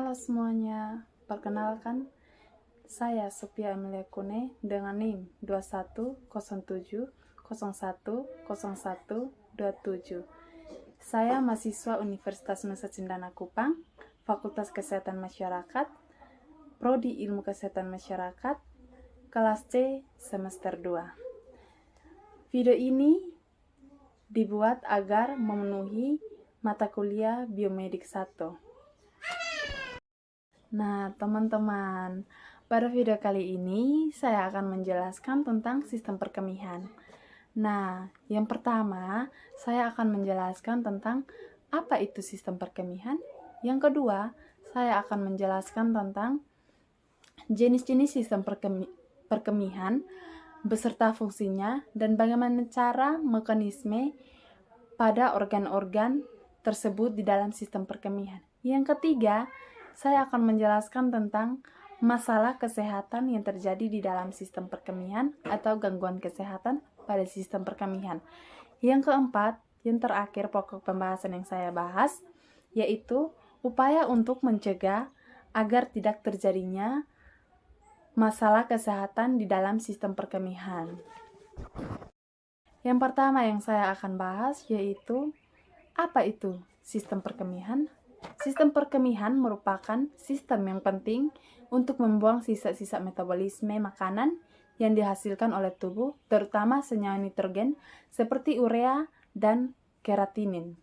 Halo semuanya, perkenalkan saya Sophia Emilia Kune dengan NIM 2107010127. Saya mahasiswa Universitas Nusa Cendana Kupang, Fakultas Kesehatan Masyarakat, Prodi Ilmu Kesehatan Masyarakat, kelas C semester 2. Video ini dibuat agar memenuhi mata kuliah Biomedik 1. Nah, teman-teman, pada video kali ini saya akan menjelaskan tentang sistem perkemihan. Nah, yang pertama, saya akan menjelaskan tentang apa itu sistem perkemihan. Yang kedua, saya akan menjelaskan tentang jenis-jenis sistem perkemihan beserta fungsinya dan bagaimana cara mekanisme pada organ-organ tersebut di dalam sistem perkemihan. Yang ketiga, saya akan menjelaskan tentang masalah kesehatan yang terjadi di dalam sistem perkemihan atau gangguan kesehatan pada sistem perkemihan. Yang keempat, yang terakhir pokok pembahasan yang saya bahas, yaitu upaya untuk mencegah agar tidak terjadinya masalah kesehatan di dalam sistem perkemihan. Yang pertama yang saya akan bahas yaitu apa itu sistem perkemihan? Sistem perkemihan merupakan sistem yang penting untuk membuang sisa-sisa metabolisme makanan yang dihasilkan oleh tubuh, terutama senyawa nitrogen seperti urea dan keratinin.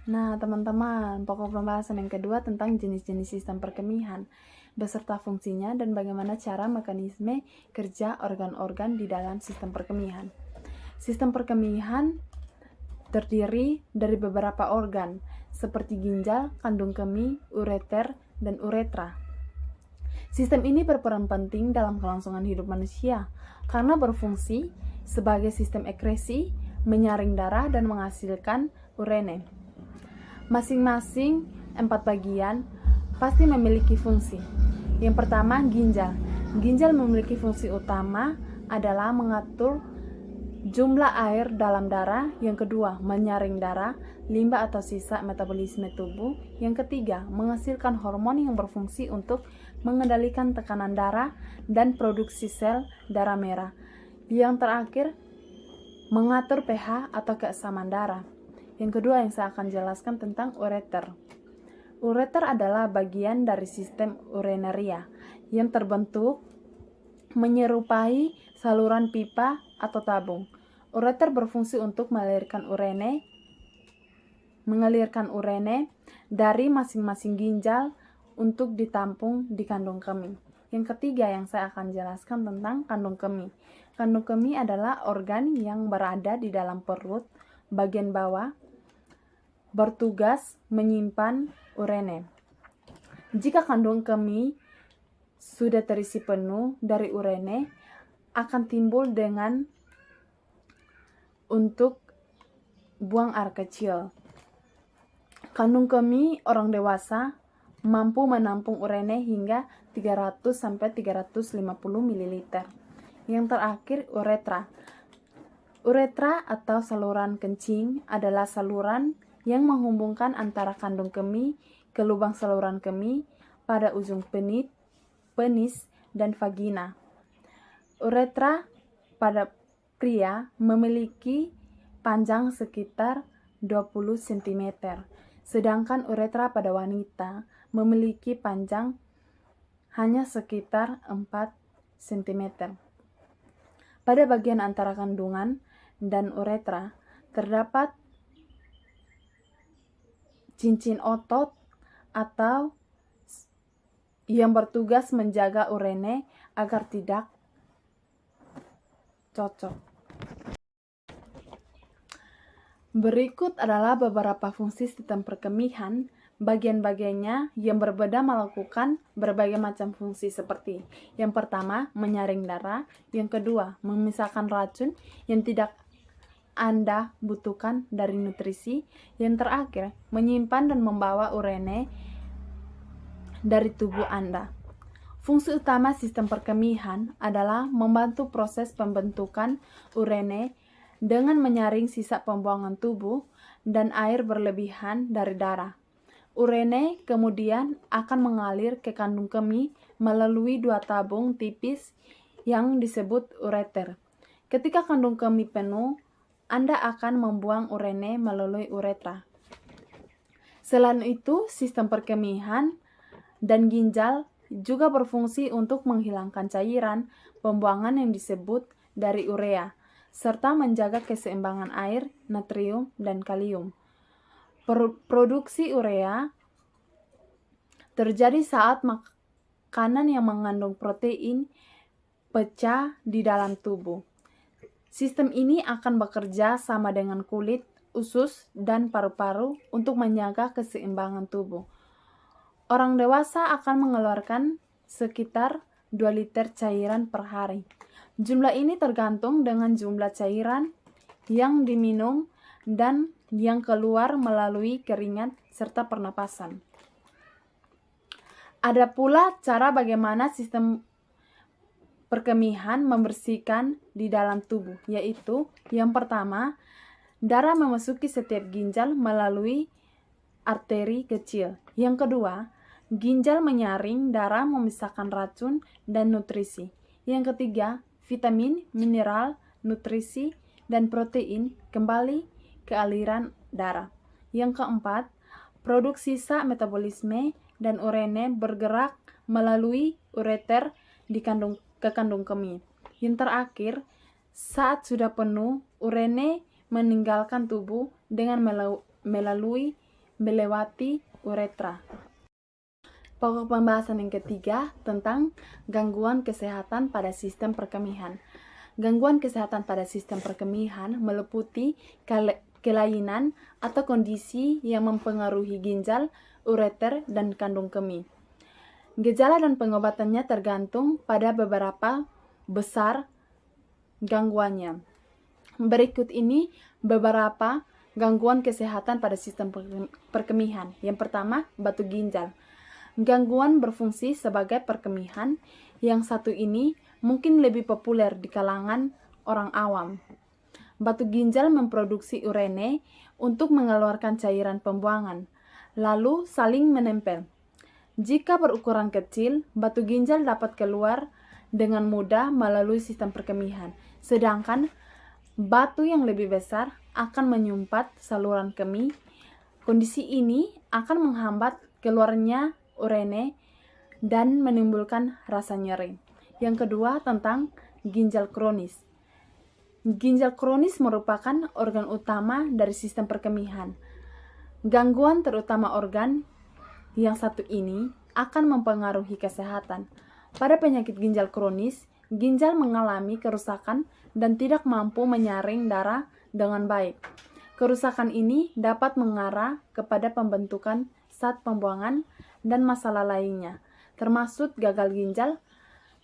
Nah, teman-teman, pokok pembahasan yang kedua tentang jenis-jenis sistem perkemihan beserta fungsinya dan bagaimana cara mekanisme kerja organ-organ di dalam sistem perkemihan. Sistem perkemihan terdiri dari beberapa organ, seperti ginjal, kandung kemih, ureter, dan uretra. Sistem ini berperan penting dalam kelangsungan hidup manusia, karena berfungsi sebagai sistem ekskresi, menyaring darah, dan menghasilkan urine. Masing-masing 4 bagian pasti memiliki fungsi. Yang pertama, ginjal. Ginjal memiliki fungsi utama adalah mengatur jumlah air dalam darah. Yang kedua, menyaring darah, limbah atau sisa metabolisme tubuh. Yang ketiga, menghasilkan hormon yang berfungsi untuk mengendalikan tekanan darah dan produksi sel darah merah. Yang terakhir, mengatur pH atau keasaman darah. Yang kedua yang saya akan jelaskan tentang ureter. Ureter adalah bagian dari sistem urinaria yang terbentuk menyerupai saluran pipa atau tabung. Ureter berfungsi untuk mengalirkan urine dari masing-masing ginjal untuk ditampung di kandung kemih. Yang ketiga yang saya akan jelaskan tentang kandung kemih. Kandung kemih adalah organ yang berada di dalam perut bagian bawah, bertugas menyimpan urine. Jika kandung kemih sudah terisi penuh dari urine, akan timbul dengan untuk buang air kecil. Kandung kemih orang dewasa mampu menampung urine hingga 300-350 ml. Yang terakhir, uretra. Uretra atau saluran kencing adalah saluran yang menghubungkan antara kandung kemih ke lubang saluran kemih pada ujung penis dan vagina. Uretra pada pria memiliki panjang sekitar 20 cm, sedangkan uretra pada wanita memiliki panjang hanya sekitar 4 cm. Pada bagian antara kandungan dan uretra terdapat cincin otot atau yang bertugas menjaga urine agar tidak cocok. Berikut adalah beberapa fungsi sistem perkemihan. Bagian-bagiannya yang berbeda melakukan berbagai macam fungsi seperti yang pertama, menyaring darah. Yang kedua, memisahkan racun yang tidak Anda butuhkan dari nutrisi. Yang terakhir, menyimpan dan membawa urine dari tubuh Anda. Fungsi utama sistem perkemihan adalah membantu proses pembentukan urine dengan menyaring sisa pembuangan tubuh dan air berlebihan dari darah. Urine kemudian akan mengalir ke kandung kemih melalui 2 tabung tipis yang disebut ureter. Ketika kandung kemih penuh, Anda akan membuang urine melalui uretra. Selain itu, sistem perkemihan dan ginjal juga berfungsi untuk menghilangkan cairan pembuangan yang disebut dari urea, serta menjaga keseimbangan air, natrium, dan kalium. Produksi urea terjadi saat makanan yang mengandung protein pecah di dalam tubuh. Sistem ini akan bekerja sama dengan kulit, usus, dan paru-paru untuk menjaga keseimbangan tubuh. Orang dewasa akan mengeluarkan sekitar 2 liter cairan per hari. Jumlah ini tergantung dengan jumlah cairan yang diminum dan yang keluar melalui keringat serta pernapasan. Ada pula cara bagaimana sistem perkemihan membersihkan di dalam tubuh, yaitu yang pertama, darah memasuki setiap ginjal melalui arteri kecil. Yang kedua, ginjal menyaring darah memisahkan racun dan nutrisi. Yang ketiga, vitamin, mineral, nutrisi, dan protein kembali ke aliran darah. Yang keempat, produk sisa metabolisme dan urine bergerak melalui ureter ke kandung kemih. Yang terakhir, saat sudah penuh, urine meninggalkan tubuh dengan melewati uretra. Pokok pembahasan yang ketiga tentang gangguan kesehatan pada sistem perkemihan. Gangguan kesehatan pada sistem perkemihan meliputi kelainan atau kondisi yang mempengaruhi ginjal, ureter, dan kandung kemih. Gejala dan pengobatannya tergantung pada beberapa besar gangguannya. Berikut ini beberapa gangguan kesehatan pada sistem perkemihan. Yang pertama, batu ginjal. Gangguan berfungsi sebagai perkemihan. Yang satu ini mungkin lebih populer di kalangan orang awam. Batu ginjal memproduksi urine untuk mengeluarkan cairan pembuangan, lalu saling menempel. Jika berukuran kecil, batu ginjal dapat keluar dengan mudah melalui sistem perkemihan, sedangkan batu yang lebih besar akan menyumpat saluran kemih. Kondisi ini akan menghambat keluarnya urine dan menimbulkan rasa nyeri. Yang kedua, tentang ginjal kronis. Ginjal kronis merupakan organ utama dari sistem perkemihan. Gangguan terutama organ yang satu ini akan mempengaruhi kesehatan. Pada penyakit ginjal kronis, ginjal mengalami kerusakan dan tidak mampu menyaring darah dengan baik. Kerusakan ini dapat mengarah kepada pembentukan zat pembuangan dan masalah lainnya, termasuk gagal ginjal.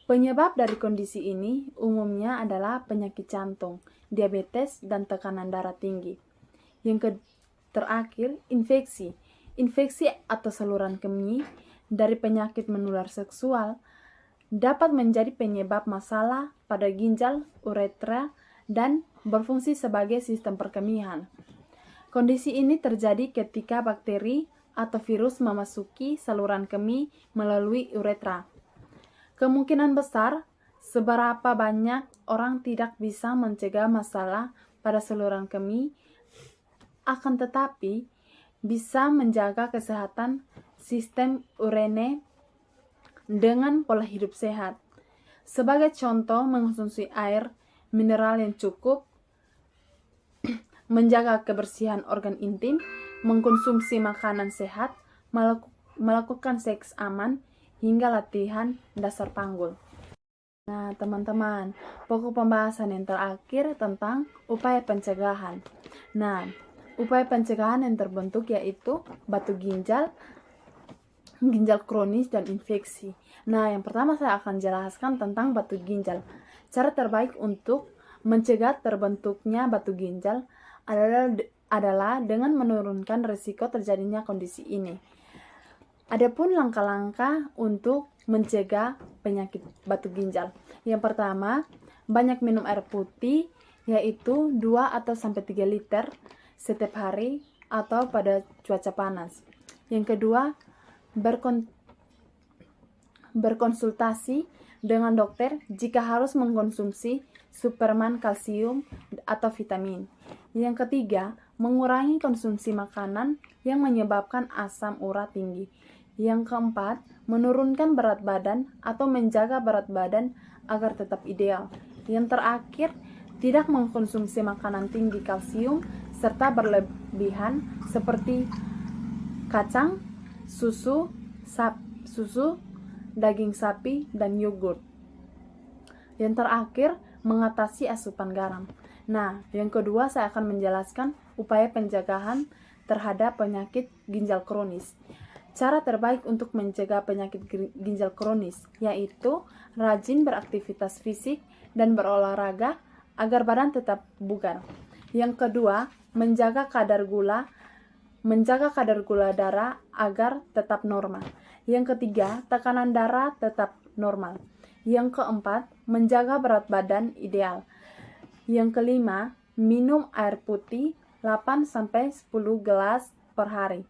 Penyebab dari kondisi ini umumnya adalah penyakit jantung, diabetes, dan tekanan darah tinggi. Yang terakhir, infeksi. Infeksi atau saluran kemih dari penyakit menular seksual dapat menjadi penyebab masalah pada ginjal, uretra, dan berfungsi sebagai sistem perkemihan. Kondisi ini terjadi ketika bakteri atau virus memasuki saluran kemih melalui uretra. Kemungkinan besar, seberapa banyak orang tidak bisa mencegah masalah pada saluran kemih, akan tetapi bisa menjaga kesehatan sistem urine dengan pola hidup sehat. Sebagai contoh, mengonsumsi air mineral yang cukup, menjaga kebersihan organ intim, mengkonsumsi makanan sehat, melakukan seks aman, hingga latihan dasar panggul. Nah, teman-teman, pokok pembahasan yang terakhir tentang upaya pencegahan. Nah, upaya pencegahan yang terbentuk yaitu batu ginjal, ginjal kronis, dan infeksi. Nah, yang pertama saya akan jelaskan tentang batu ginjal. Cara terbaik untuk mencegah terbentuknya batu ginjal adalah dengan menurunkan risiko terjadinya kondisi ini. Adapun langkah-langkah untuk mencegah penyakit batu ginjal. Yang pertama, banyak minum air putih, yaitu 2 atau sampai 3 liter setiap hari atau pada cuaca panas. Yang kedua, berkonsultasi dengan dokter jika harus mengkonsumsi suplemen kalsium atau vitamin. Yang ketiga, mengurangi konsumsi makanan yang menyebabkan asam urat tinggi. Yang keempat, menurunkan berat badan atau menjaga berat badan agar tetap ideal. Yang terakhir, tidak mengkonsumsi makanan tinggi kalsium serta berlebihan seperti kacang, susu, daging sapi, dan yogurt. Yang terakhir, mengatasi asupan garam. Nah, yang kedua saya akan menjelaskan upaya pencegahan terhadap penyakit ginjal kronis. Cara terbaik untuk mencegah penyakit ginjal kronis yaitu rajin beraktivitas fisik dan berolahraga agar badan tetap bugar. Yang kedua, menjaga kadar gula darah agar tetap normal. Yang ketiga, tekanan darah tetap normal. Yang keempat, menjaga berat badan ideal. Yang kelima, minum air putih 8-10 gelas per hari.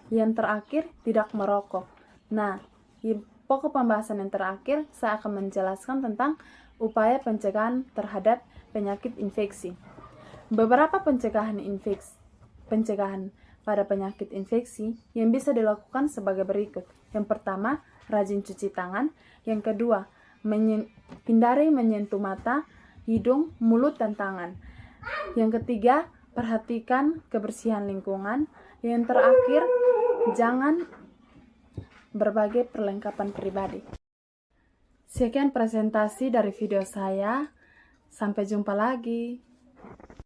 Yang terakhir, tidak merokok. Nah, di pokok pembahasan yang terakhir, saya akan menjelaskan tentang upaya pencegahan terhadap penyakit infeksi. Beberapa pencegahan pada penyakit infeksi yang bisa dilakukan sebagai berikut. Yang pertama, rajin cuci tangan. Yang kedua, hindari menyentuh mata, hidung, mulut, dan tangan. Yang ketiga, perhatikan kebersihan lingkungan. Yang terakhir, jangan berbagai perlengkapan pribadi. Sekian presentasi dari video saya. Sampai jumpa lagi.